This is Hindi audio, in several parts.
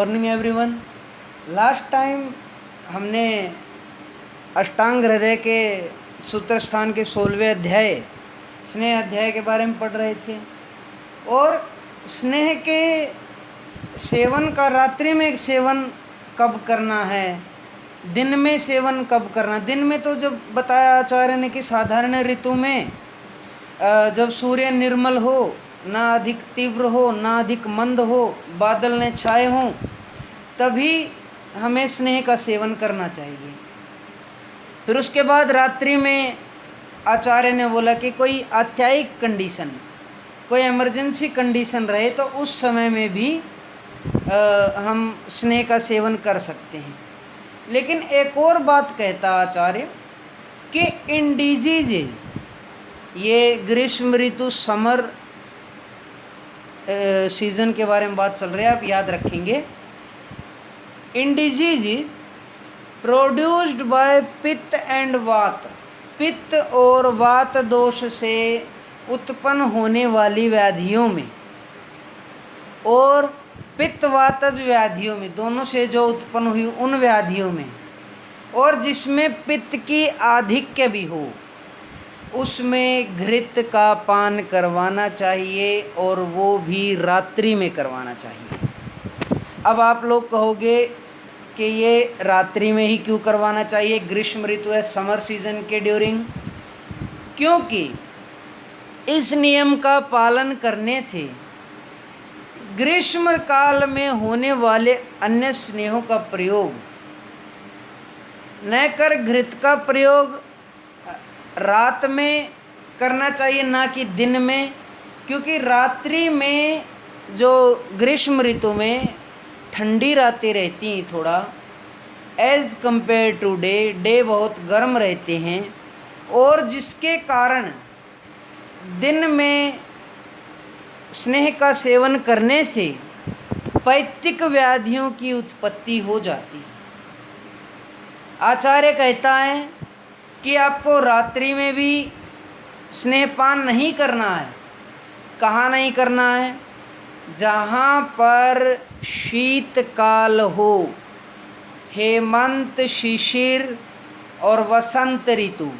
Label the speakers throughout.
Speaker 1: Morning everyone. लास्ट टाइम हमने अष्टांग हृदय के सूत्र स्थान के 16वें अध्याय स्नेह अध्याय के बारे में पढ़ रहे थे और स्नेह के सेवन का रात्रि में सेवन कब करना है, दिन में सेवन कब करना। दिन में तो जब बताया आचार्य ने कि साधारण ऋतु में जब सूर्य निर्मल हो, ना अधिक तीव्र हो ना अधिक मंद हो, बादल ने छाए हों, तभी हमें स्नेह का सेवन करना चाहिए। फिर उसके बाद रात्रि में आचार्य ने बोला कि कोई आत्यायिक कंडीशन, कोई इमरजेंसी कंडीशन रहे तो उस समय में भी हम स्नेह का सेवन कर सकते हैं। लेकिन एक और बात कहता आचार्य कि इन डिजीजेज, ये ग्रीष्म ऋतु समर सीजन के बारे में बात चल रही है, आप याद रखेंगे। इन डिजीजेज प्रोड्यूस्ड बाय पित्त एंड वात, पित्त और वात दोष से उत्पन्न होने वाली व्याधियों में और पित्त वातज व्याधियों में, दोनों से जो उत्पन्न हुई उन व्याधियों में, और जिसमें पित्त की आधिक्य भी हो, उसमें घृत का पान करवाना चाहिए और वो भी रात्रि में करवाना चाहिए। अब आप लोग कहोगे कि ये रात्रि में ही क्यों करवाना चाहिए, ग्रीष्म ऋतु है, समर सीजन के ड्यूरिंग। क्योंकि इस नियम का पालन करने से ग्रीष्म काल में होने वाले अन्य स्नेहों का प्रयोग न कर घृत का प्रयोग रात में करना चाहिए, ना कि दिन में। क्योंकि रात्रि में जो ग्रीष्म ऋतु में ठंडी रातें रहती हैं थोड़ा, as compare to day, day बहुत गर्म रहते हैं, और जिसके कारण दिन में स्नेह का सेवन करने से पैतृक व्याधियों की उत्पत्ति हो जाती है। आचार्य कहता है कि आपको रात्रि में भी स्नेहपान नहीं करना है। कहाँ नहीं करना है? जहाँ पर शीतकाल हो, हेमंत, शिशिर और वसंत ऋतु,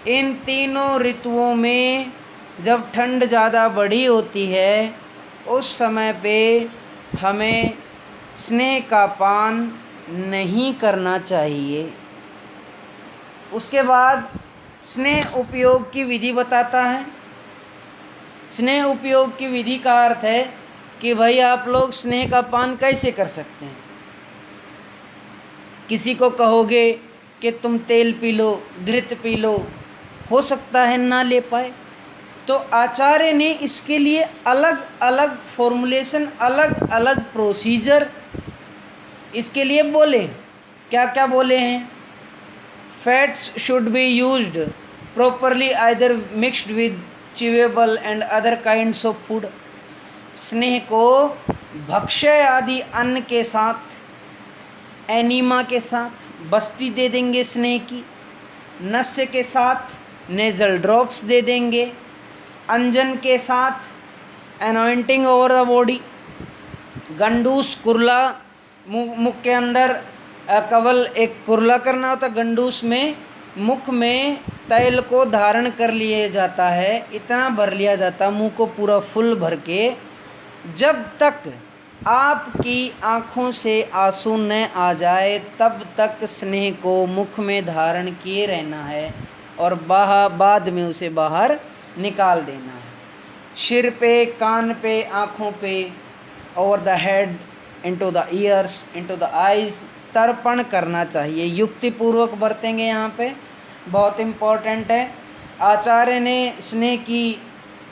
Speaker 1: इन तीनों ऋतुओं में जब ठंड ज़्यादा बड़ी होती है, उस समय पे हमें स्नेह का पान नहीं करना चाहिए। उसके बाद स्नेह उपयोग की विधि बताता है। स्नेह उपयोग की विधि का अर्थ है कि भाई आप लोग स्नेह का पान कैसे कर सकते हैं। किसी को कहोगे कि तुम तेल पी लो, घृत पी लो, हो सकता है ना ले पाए, तो आचार्य ने इसके लिए अलग अलग फॉर्मुलेशन, अलग अलग प्रोसीजर इसके लिए बोले। क्या क्या बोले हैं? Fats should be used properly either mixed with chewable and other kinds of food. स्नेह को भक्ष्य आदि अन्न के साथ, एनीमा के साथ बस्ती दे देंगे स्नेह की, नस्य के साथ नेज़ल ड्रॉप्स दे देंगे, अंजन के साथ एनॉइंटिंग ओवर द बॉडी, गंडूस कुरला, मुख के अंदर कवल एक कुरला करना होता, गंडूस में मुख में तैल को धारण कर लिया जाता है, इतना भर लिया जाता मुंह को पूरा फुल भर के, जब तक आपकी आँखों से आंसू न आ जाए तब तक स्नेह को मुख में धारण किए रहना है और बाद में उसे बाहर निकाल देना है। सिर पे, कान पे, आँखों पे, over the head, into the years, into the eyes तर्पण करना चाहिए। युक्तिपूर्वक बरतेंगे, यहाँ पे बहुत इम्पोर्टेंट है। आचार्य ने स्नेह की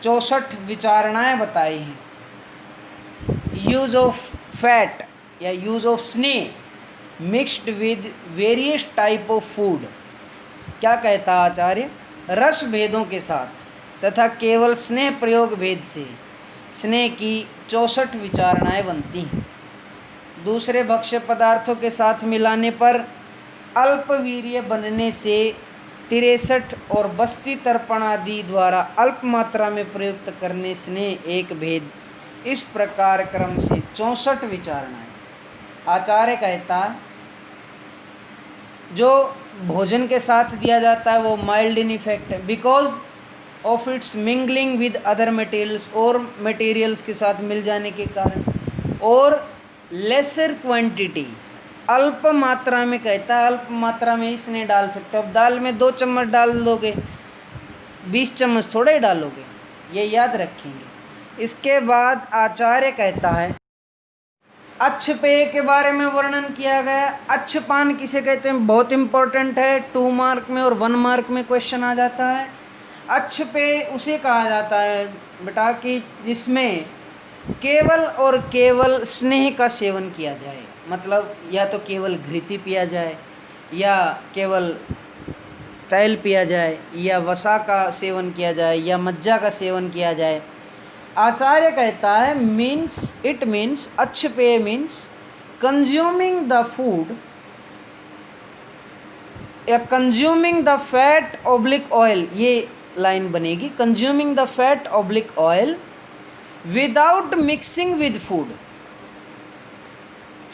Speaker 1: 64 विचारणाएँ बताई हैं। यूज़ ऑफ फैट या यूज़ ऑफ स्नेह mixed with various type of food. क्या कहता आचार्य? रस भेदों के साथ तथा केवल स्नेह प्रयोग भेद से स्नेह की 64 विचारणाएँ बनती हैं। दूसरे भक्ष्य पदार्थों के साथ मिलाने पर अल्पवीर्य बनने से 63 और बस्ती तर्पण आदि द्वारा अल्प मात्रा में प्रयुक्त करने स्नेह एक भेद। इस प्रकार क्रम से 64 विचारणाएँ आचार्य कहता है जो भोजन के साथ दिया जाता है वो माइल्ड इन इफेक्ट है, because of its mingling with other materials, और मटेरियल्स के साथ मिल जाने के कारण, और लेसर क्वांटिटी, अल्प मात्रा में कहता है, अल्प मात्रा में इसने डाल सकते हो। अब दाल में 2 चम्मच डाल दोगे, 20 चम्मच थोड़ा ही डालोगे, ये याद रखेंगे। इसके बाद आचार्य कहता है अच्छ पेय के बारे में वर्णन किया गया। अच्छ पान किसे कहते हैं, बहुत इंपॉर्टेंट है, 2 मार्क में और 1 मार्क में क्वेश्चन आ जाता है। अच्छ पेय उसे कहा जाता है बेटा कि जिसमें केवल और केवल स्नेह का सेवन किया जाए, मतलब या तो केवल घृति पिया जाए, या केवल तैल पिया जाए, या वसा का सेवन किया जाए, या मज्जा का सेवन किया जाए। आचार्य कहता है इट मीन्स अच्छ पेय मीन्स कंज्यूमिंग द फूड या consuming the fat oblique oil, ये लाइन बनेगी, consuming the fat oblique oil without mixing with food.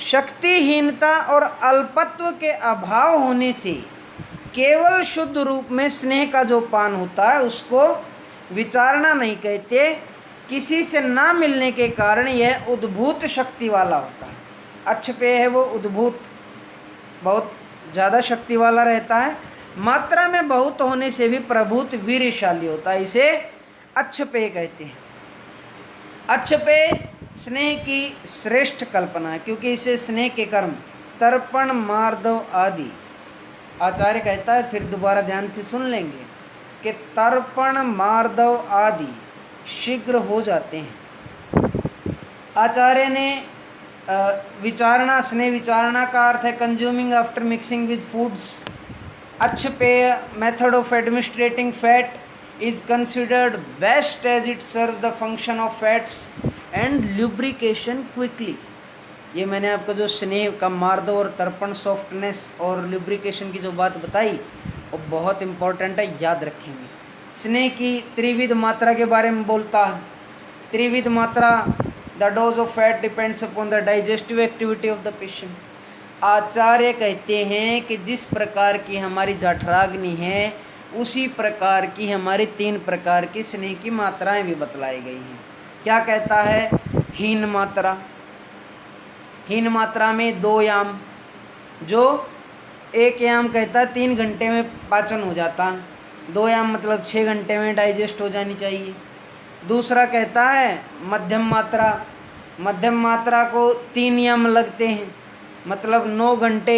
Speaker 1: शक्तिहीनता और अल्पत्व के अभाव होने से केवल शुद्ध रूप में स्नेह का जो पान होता है उसको विचारणा नहीं कहते, किसी से ना मिलने के कारण यह उद्भूत शक्ति वाला होता है। अच्छ पेय है वो उद्भूत, बहुत ज़्यादा शक्ति वाला रहता है, मात्रा में बहुत होने से भी प्रभुत वीरशाली होता है, इसे अच्छ पेय कहते हैं। अच्छ पेय स्नेह की श्रेष्ठ कल्पना है, क्योंकि इसे स्नेह के कर्म तर्पण मार्दव आदि, आचार्य कहता है, फिर दोबारा ध्यान से सुन लेंगे कि तर्पण मार्दव आदि शीघ्र हो जाते हैं। आचार्य ने विचारणा, स्नेह विचारणा का अर्थ है consuming after mixing with foods. अच्छ पेय method of administrating fat is considered best as it serve the function of fats and lubrication quickly. ये मैंने आपको जो स्नेह का मार्दव और तर्पण सॉफ्टनेस और लुब्रिकेशन की जो बात बताई वो बहुत इंपॉर्टेंट है, याद रखेंगे। स्नेह की त्रिविध मात्रा के बारे में बोलता है। त्रिविध मात्रा, the dose of fat depends upon the digestive activity of the patient. आचार्य कहते हैं कि जिस प्रकार की हमारी जठराग्नि है उसी प्रकार की हमारी 3 प्रकार की स्नेह की मात्राएं भी बतलाई गई हैं। क्या कहता है, हीन मात्रा, हीन मात्रा में 2 याम, जो 1 याम कहता है 3 घंटे में पाचन हो जाता है, 2 याम मतलब 6 घंटे में डाइजेस्ट हो जानी चाहिए। दूसरा कहता है मध्यम मात्रा, मध्यम मात्रा को 3 याम लगते हैं, मतलब 9 घंटे।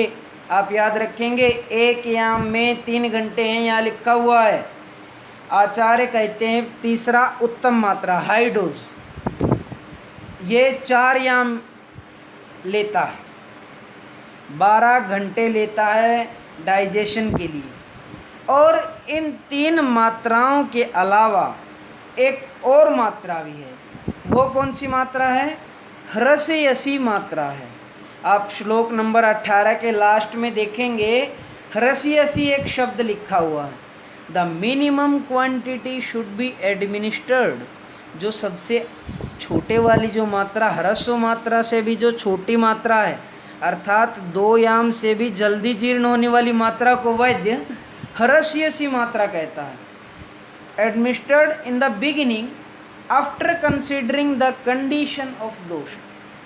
Speaker 1: आप याद रखेंगे 1 याम में 3 घंटे हैं, यहाँ लिखा हुआ है। आचार्य कहते हैं तीसरा उत्तम मात्रा हाई डोज, ये 4 याम लेता है, 12 घंटे लेता है डाइजेशन के लिए। और इन 3 मात्राओं के अलावा एक और मात्रा भी है, वो कौन सी मात्रा है, ह्रस्वयसी मात्रा है। आप श्लोक नंबर 18 के लास्ट में देखेंगे ह्रस्वयसी एक शब्द लिखा हुआ है। The minimum quantity should be administered, जो सबसे छोटे वाली जो मात्रा, ह्रस्व मात्रा से भी जो छोटी मात्रा है, अर्थात 2 याम से भी जल्दी जीर्ण होने वाली मात्रा को वैद्य ह्रस्वयसी मात्रा कहता है। Administered in the beginning after considering the condition of दोष,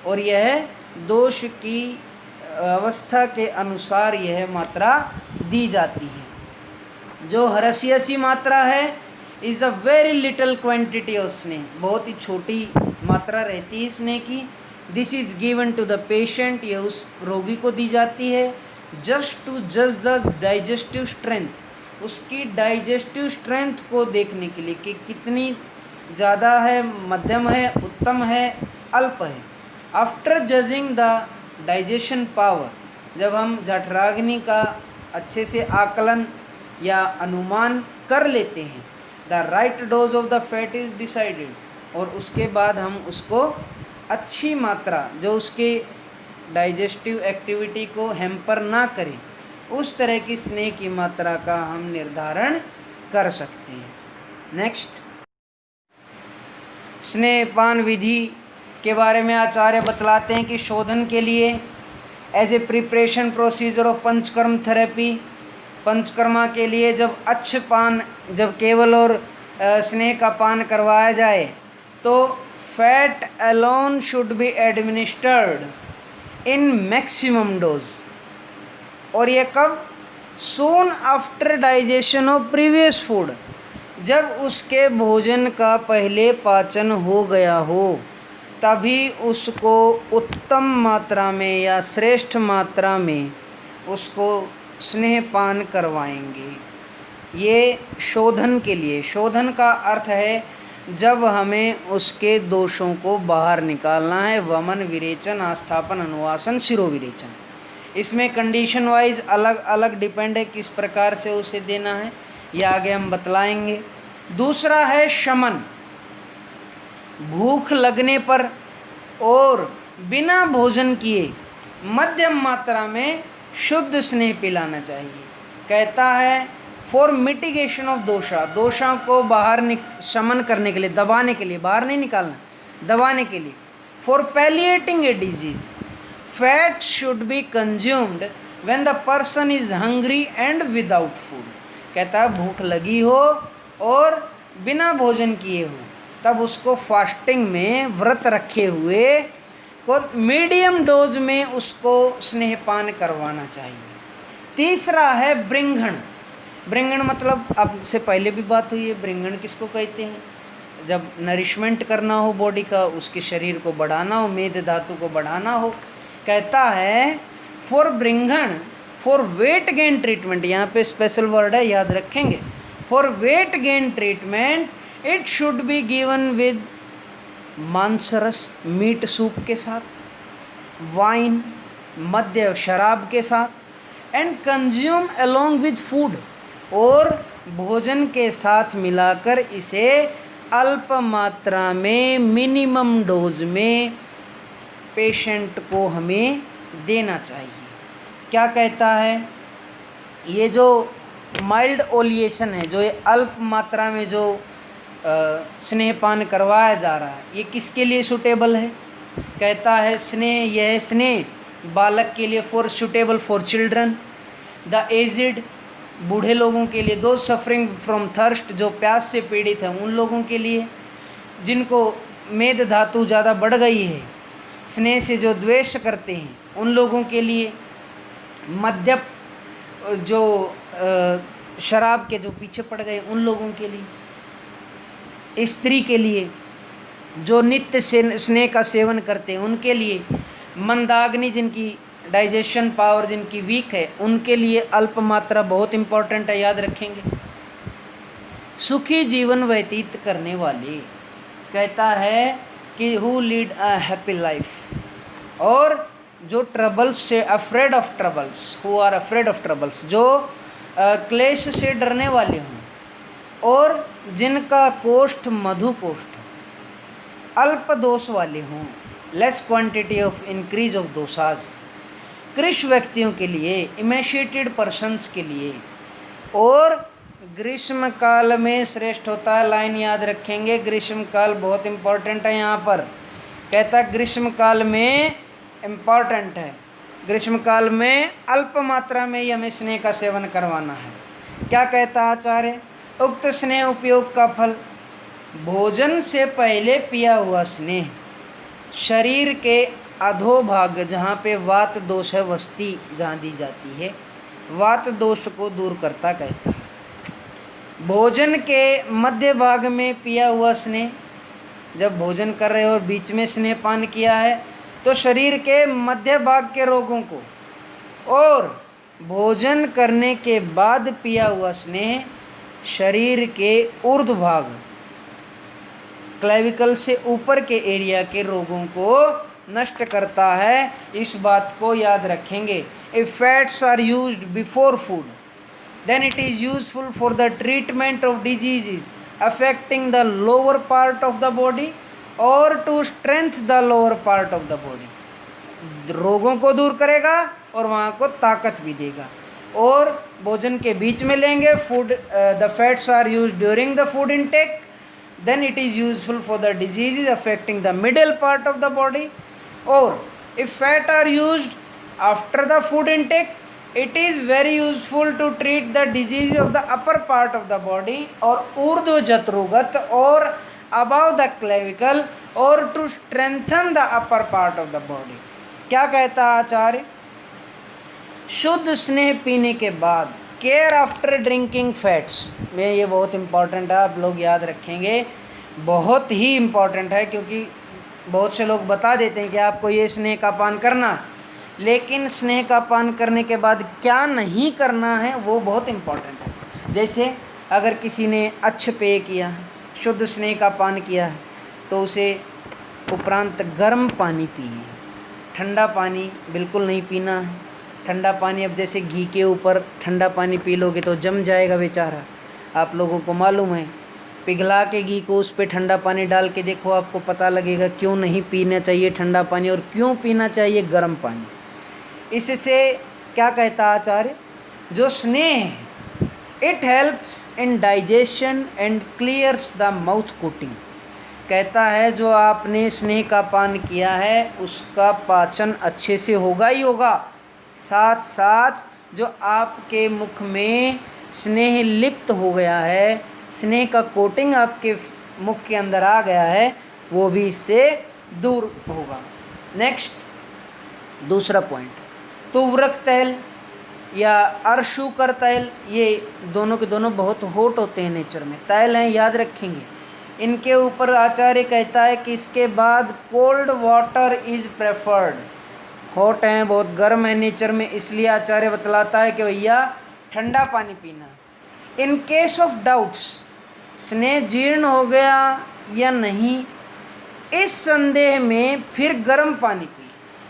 Speaker 1: और यह दोष की अवस्था के अनुसार यह मात्रा दी जाती है। जो ह्रस्वयसी मात्रा है is the very little quantity of sneha, बहुत ही छोटी मात्रा रहती है स्नेह की। This is given to the patient, यह उस रोगी को दी जाती है जस्ट टू जज द डाइजेस्टिव स्ट्रेंथ, उसकी डाइजेस्टिव स्ट्रेंथ को देखने के लिए कि कितनी ज़्यादा है, मध्यम है, उत्तम है, अल्प है। After judging the digestion power, जब हम जठराग्नि का अच्छे से आकलन या अनुमान कर लेते हैं, the right dose of the fat is decided, और उसके बाद हम उसको अच्छी मात्रा जो उसके डाइजेस्टिव एक्टिविटी को हैम्पर ना करे, उस तरह की स्नेह की मात्रा का हम निर्धारण कर सकते हैं। नेक्स्ट, स्नेहपान विधि के बारे में आचार्य बतलाते हैं कि शोधन के लिए as a preparation procedure of Panchakarma therapy, Panchakarma के लिए जब केवल और स्नेह का पान करवाया जाए तो fat alone should be administered in maximum dose. और ये कब? Soon after digestion of previous food, जब उसके भोजन का पहले पाचन हो गया हो तभी उसको उत्तम मात्रा में या श्रेष्ठ मात्रा में उसको स्नेहपान करवाएंगे। ये शोधन के लिए, शोधन का अर्थ है जब हमें उसके दोषों को बाहर निकालना है, वमन, विरेचन, आस्थापन, अनुवासन, शिरोविरेचन। इसमें कंडीशन वाइज अलग अलग डिपेंड है किस प्रकार से उसे देना है, ये आगे हम बतलाएंगे। दूसरा है शमन, भूख लगने पर और बिना भोजन किए मध्यम मात्रा में शुद्ध स्नेह पिलाना चाहिए। कहता है फॉर मिटिगेशन ऑफ दोषा, दोषा को बाहर शमन करने के लिए, दबाने के लिए, बाहर नहीं निकालना, दबाने के लिए। For palliating a disease, fat should be consumed when the person is hungry and without food. कहता है भूख लगी हो और बिना भोजन किए हो तब उसको फास्टिंग में, व्रत रखे हुए को मीडियम डोज में उसको स्नेहपान करवाना चाहिए। तीसरा है ब्रिंघण। ब्रिंघण मतलब आपसे पहले भी बात हुई है, ब्रिंघण किसको कहते हैं? जब नरिशमेंट करना हो बॉडी का, उसके शरीर को बढ़ाना हो, मेद धातु को बढ़ाना हो। कहता है फॉर ब्रिंघण, फॉर वेट गेन ट्रीटमेंट, यहाँ पे स्पेशल वर्ड है, याद रखेंगे। For weight gain treatment it should be given with मांसरस, मीट सूप के साथ, वाइन, मद्य शराब के साथ, and consume along with food, और भोजन के साथ मिलाकर इसे अल्प मात्रा में, मिनिमम डोज में पेशेंट को हमें देना चाहिए। क्या कहता है? ये जो माइल्ड ओलिएशन है, जो ये अल्प मात्रा में जो स्नेहपान करवाया जा रहा है, ये किसके लिए सूटेबल है? कहता है स्नेह, यह स्नेह बालक के लिए, for suitable for children, the edged, बूढ़े लोगों के लिए, दो सफरिंग फ्रॉम थर्स्ट, जो प्यास से पीड़ित हैं उन लोगों के लिए, जिनको मेद धातु ज़्यादा बढ़ गई है, स्नेह से जो द्वेष करते हैं उन लोगों के लिए, मद्यप जो शराब के जो पीछे पड़ गए उन लोगों के लिए, स्त्री के लिए जो नित्य स्नेह का सेवन करते हैं उनके लिए, मंदाग्नि जिनकी डाइजेशन पावर जिनकी वीक है उनके लिए अल्प मात्रा बहुत इम्पोर्टेंट है, याद रखेंगे। सुखी जीवन व्यतीत करने वाले, कहता है कि who lead a happy life, और जो ट्रबल्स से afraid of troubles, who are afraid of troubles, जो क्लेश से डरने वाले हों, और जिनका कोष्ठ मधु कोष्ठ, अल्प दोष वाले हों, less quantity of increase of दोषाज, कृश व्यक्तियों के लिए, इमेशिएटेड पर्सन्स के लिए, और ग्रीष्म काल में श्रेष्ठ होता है। लाइन याद रखेंगे, ग्रीष्म काल बहुत इम्पोर्टेंट है यहाँ पर। कहता है ग्रीष्म काल में इम्पॉर्टेंट है, ग्रीष्म काल में अल्प मात्रा में ही हमें स्नेह का सेवन करवाना है। क्या कहता आचार्य? उक्त स्नेह उपयोग का फल, भोजन से पहले पिया हुआ स्नेह शरीर के अधोभाग, जहाँ पे वात दोष है, वस्ती जहाँ दी जाती है, वात दोष को दूर करता। कहता है भोजन के मध्य भाग में पिया हुआ स्नेह, जब भोजन कर रहे हो और बीच में स्नेह पान किया है तो शरीर के मध्य भाग के रोगों को, और भोजन करने के बाद पिया हुआ स्नेह शरीर के ऊर्ध्व भाग, क्लेविकल से ऊपर के एरिया के रोगों को नष्ट करता है। इस बात को याद रखेंगे। If fats are used before food then it is useful for the treatment of diseases affecting the lower part of the body और to strength the lower part of the body. रोगों को दूर करेगा और वहाँ को ताकत भी देगा। और भोजन के बीच में लेंगे, food the fats are used during the food intake, then it is useful for the diseases affecting the middle part of the body, or if fat are used after the food intake it is very useful to treat the disease of the upper part of the body or urdhva jatrugat or above the clavicle or to strengthen the upper part of the body। क्या कहता आचार्य, शुद्ध स्नेह पीने के बाद केयर आफ्टर ड्रिंकिंग फैट्स में, ये बहुत इंपॉर्टेंट है, आप लोग याद रखेंगे, बहुत ही इम्पॉर्टेंट है, क्योंकि बहुत से लोग बता देते हैं कि आपको ये स्नेह का पान करना, लेकिन स्नेह का पान करने के बाद क्या नहीं करना है वो बहुत इम्पॉर्टेंट है। जैसे अगर किसी ने अच्छे पेय किया, शुद्ध स्नेह का पान किया है, तो उसे उपरांत गर्म पानी पिए, ठंडा पानी बिल्कुल नहीं पीना है। ठंडा पानी, अब जैसे घी के ऊपर ठंडा पानी पी लोगे तो जम जाएगा बेचारा, आप लोगों को मालूम है। पिघला के घी को उस पर ठंडा पानी डाल के देखो, आपको पता लगेगा क्यों नहीं पीना चाहिए ठंडा पानी और क्यों पीना चाहिए गर्म पानी। इससे क्या कहता आचार्य, जो स्नेह है it helps in digestion and clears the mouth coating. कहता है जो आपने स्नेह का पान किया है उसका पाचन अच्छे से होगा ही होगा, साथ साथ जो आपके मुख में स्नेह लिप्त हो गया है, स्नेह का कोटिंग आपके मुख के अंदर आ गया है, वो भी इससे दूर होगा। नेक्स्ट दूसरा पॉइंट, तुवरक तैल या अरशुकर तैल, ये दोनों के दोनों बहुत हॉट होते हैं नेचर में, तैल हैं, याद रखेंगे। इनके ऊपर आचार्य कहता है कि इसके बाद cold water is preferred. Hot हैं, बहुत गर्म है नेचर में, इसलिए आचार्य बतलाता है कि भैया ठंडा पानी पीना। इन केस ऑफ डाउट्स, स्नेह जीर्ण हो गया या नहीं, इस संदेह में फिर गर्म पानी पी।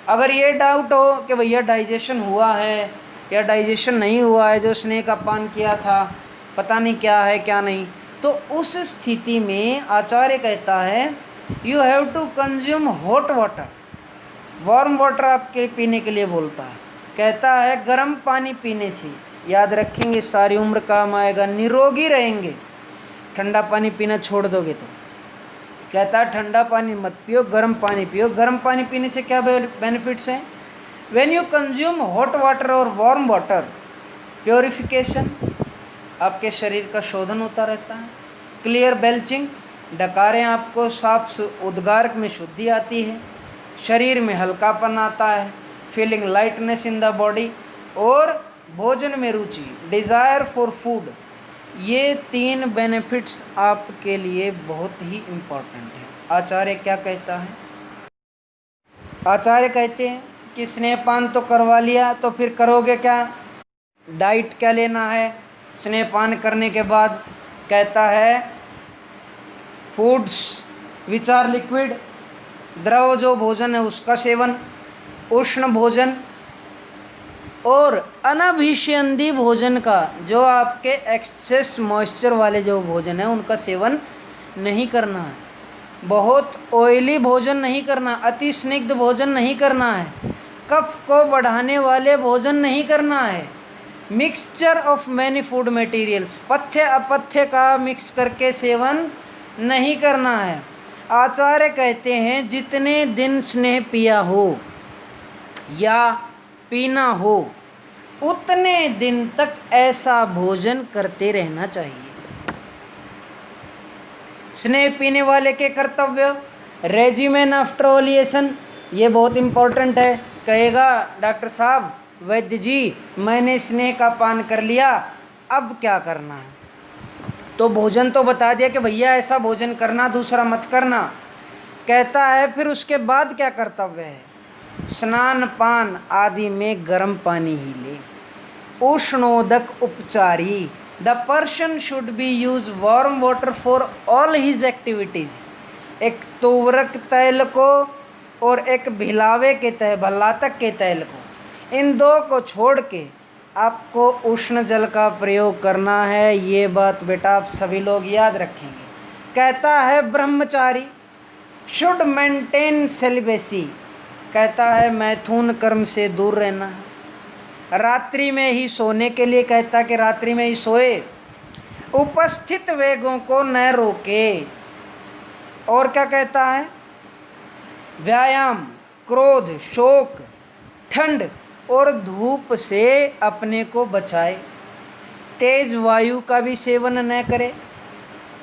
Speaker 1: अगर ये डाउट हो कि भैया डाइजेशन हुआ है या डाइजेशन नहीं हुआ है, जो स्नेह का पान किया था पता नहीं क्या है क्या नहीं, तो उस स्थिति में आचार्य कहता है you have to consume hot water. Warm water आपके पीने के लिए बोलता है, कहता है गर्म पानी पीने से, याद रखेंगे, सारी उम्र काम आएगा, निरोगी रहेंगे। ठंडा पानी पीना छोड़ दोगे तो कहता है ठंडा पानी मत पियो, गर्म पानी पियो। गर्म पानी पीने से क्या बेनिफिट्स हैं? When you consume hot water और वार्म वाटर, प्योरिफिकेशन, आपके शरीर का शोधन होता रहता है। क्लियर बेल्चिंग, डकारें आपको साफ उद्गार में शुद्धि आती है, शरीर में हल्कापन आता है, feeling lightness in the body, और भोजन में रुचि, डिज़ायर फॉर फूड। ये 3 बेनिफिट्स आपके लिए बहुत ही इम्पोर्टेंट है। आचार्य क्या कहता है? आचार्य कहते हैं कि स्नेहपान तो करवा लिया तो फिर करोगे क्या? डाइट क्या लेना है स्नेहपान करने के बाद? कहता है फूड्स विच आर लिक्विड, द्रव जो भोजन है उसका सेवन, उष्ण भोजन और अनभिषेधी भोजन का, जो आपके एक्सेस मॉइस्चर वाले जो भोजन है उनका सेवन नहीं करना है। बहुत ऑयली भोजन नहीं करना, अति स्निग्ध भोजन नहीं करना है, कफ को बढ़ाने वाले भोजन नहीं करना है, mixture of many food materials, पथ्य अपथ्य का मिक्स करके सेवन नहीं करना है। आचार्य कहते हैं जितने दिन स्नेह पिया हो या पीना हो उतने दिन तक ऐसा भोजन करते रहना चाहिए। स्नेह पीने वाले के कर्तव्य, रेजिमेन आफ्टर ओलिएशन, ये बहुत इम्पोर्टेंट है। कहेगा डॉक्टर साहब, वैद्य जी, मैंने स्नेह का पान कर लिया, अब क्या करना है? तो भोजन तो बता दिया कि भैया ऐसा भोजन करना, दूसरा मत करना। कहता है फिर उसके बाद क्या कर्तव्य है? स्नान पान आदि में गर्म पानी ही ले। उष्णोदक उपचारी, the person should be use warm water for all his activities. एक तुवरक तैल को और एक भिलावे के तैल, भल्लातक के तैल को, इन दो को छोड़ के आपको उष्ण जल का प्रयोग करना है। ये बात बेटा आप सभी लोग याद रखेंगे। कहता है ब्रह्मचारी शुड मेंटेन सेलिबेसी, कहता है मैथुन कर्म से दूर रहना है। रात्रि में ही सोने के लिए कहता कि रात्रि में ही सोए, उपस्थित वेगों को न रोके। और क्या कहता है? व्यायाम, क्रोध, शोक, ठंड और धूप से अपने को बचाए। तेज वायु का भी सेवन न करे,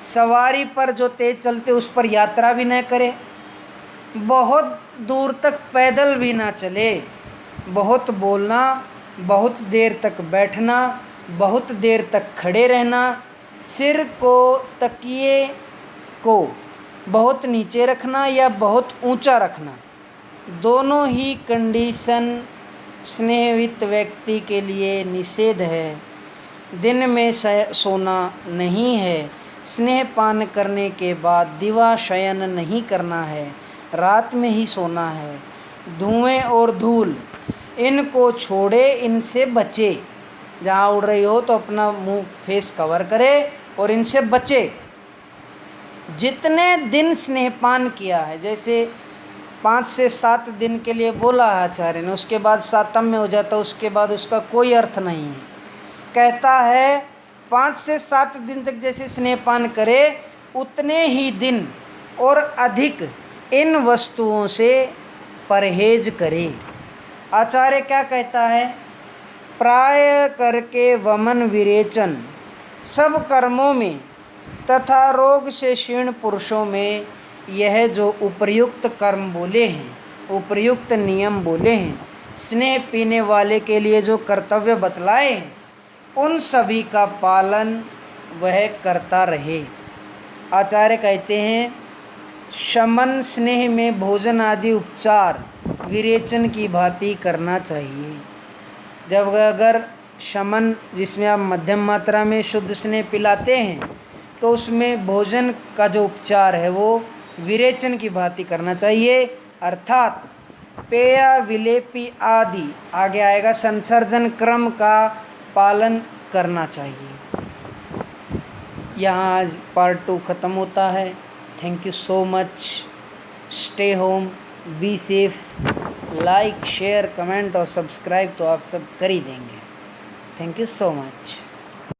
Speaker 1: सवारी पर जो तेज चलते उस पर यात्रा भी न करे, बहुत दूर तक पैदल भी ना चले, बहुत बोलना, बहुत देर तक बैठना, बहुत देर तक खड़े रहना, सिर को तकिए को बहुत नीचे रखना या बहुत ऊंचा रखना, दोनों ही कंडीशन स्नेहयुक्त व्यक्ति के लिए निषेध है। दिन में सोना नहीं है, स्नेह पान करने के बाद दिवा शयन नहीं करना है, रात में ही सोना है। धुएं और धूल इनको छोड़े, इनसे बचे। जहाँ उड़ रही हो तो अपना मुंह फेस कवर करे और इनसे बचे। जितने दिन स्नेहपान किया है, जैसे 5 से 7 दिन के लिए बोला है आचार्य ने, उसके बाद सातम में हो जाता, उसके बाद उसका कोई अर्थ नहीं है। कहता है 5 से 7 दिन तक जैसे स्नेहपान करे उतने ही दिन और अधिक इन वस्तुओं से परहेज करे। आचार्य क्या कहता है? प्राय करके वमन विरेचन, सब कर्मों में तथा रोग से क्षीण पुरुषों में यह जो उपर्युक्त कर्म बोले हैं, उपर्युक्त नियम बोले हैं, स्नेह पीने वाले के लिए जो कर्तव्य बतलाए हैं, उन सभी का पालन वह करता रहे। आचार्य कहते हैं शमन स्नेह में भोजन आदि उपचार विरेचन की भांति करना चाहिए। जब अगर शमन जिसमें आप मध्यम मात्रा में शुद्ध स्नेह पिलाते हैं तो उसमें भोजन का जो उपचार है वो विरेचन की भांति करना चाहिए, अर्थात पेय विलेपी आदि आगे आएगा संसर्जन क्रम का पालन करना चाहिए। यहाँ आज पार्ट 2 ख़त्म होता है। Thank you so much. Stay home, be safe. Like, share, comment और सब्सक्राइब तो आप सब कर ही देंगे। Thank you so much.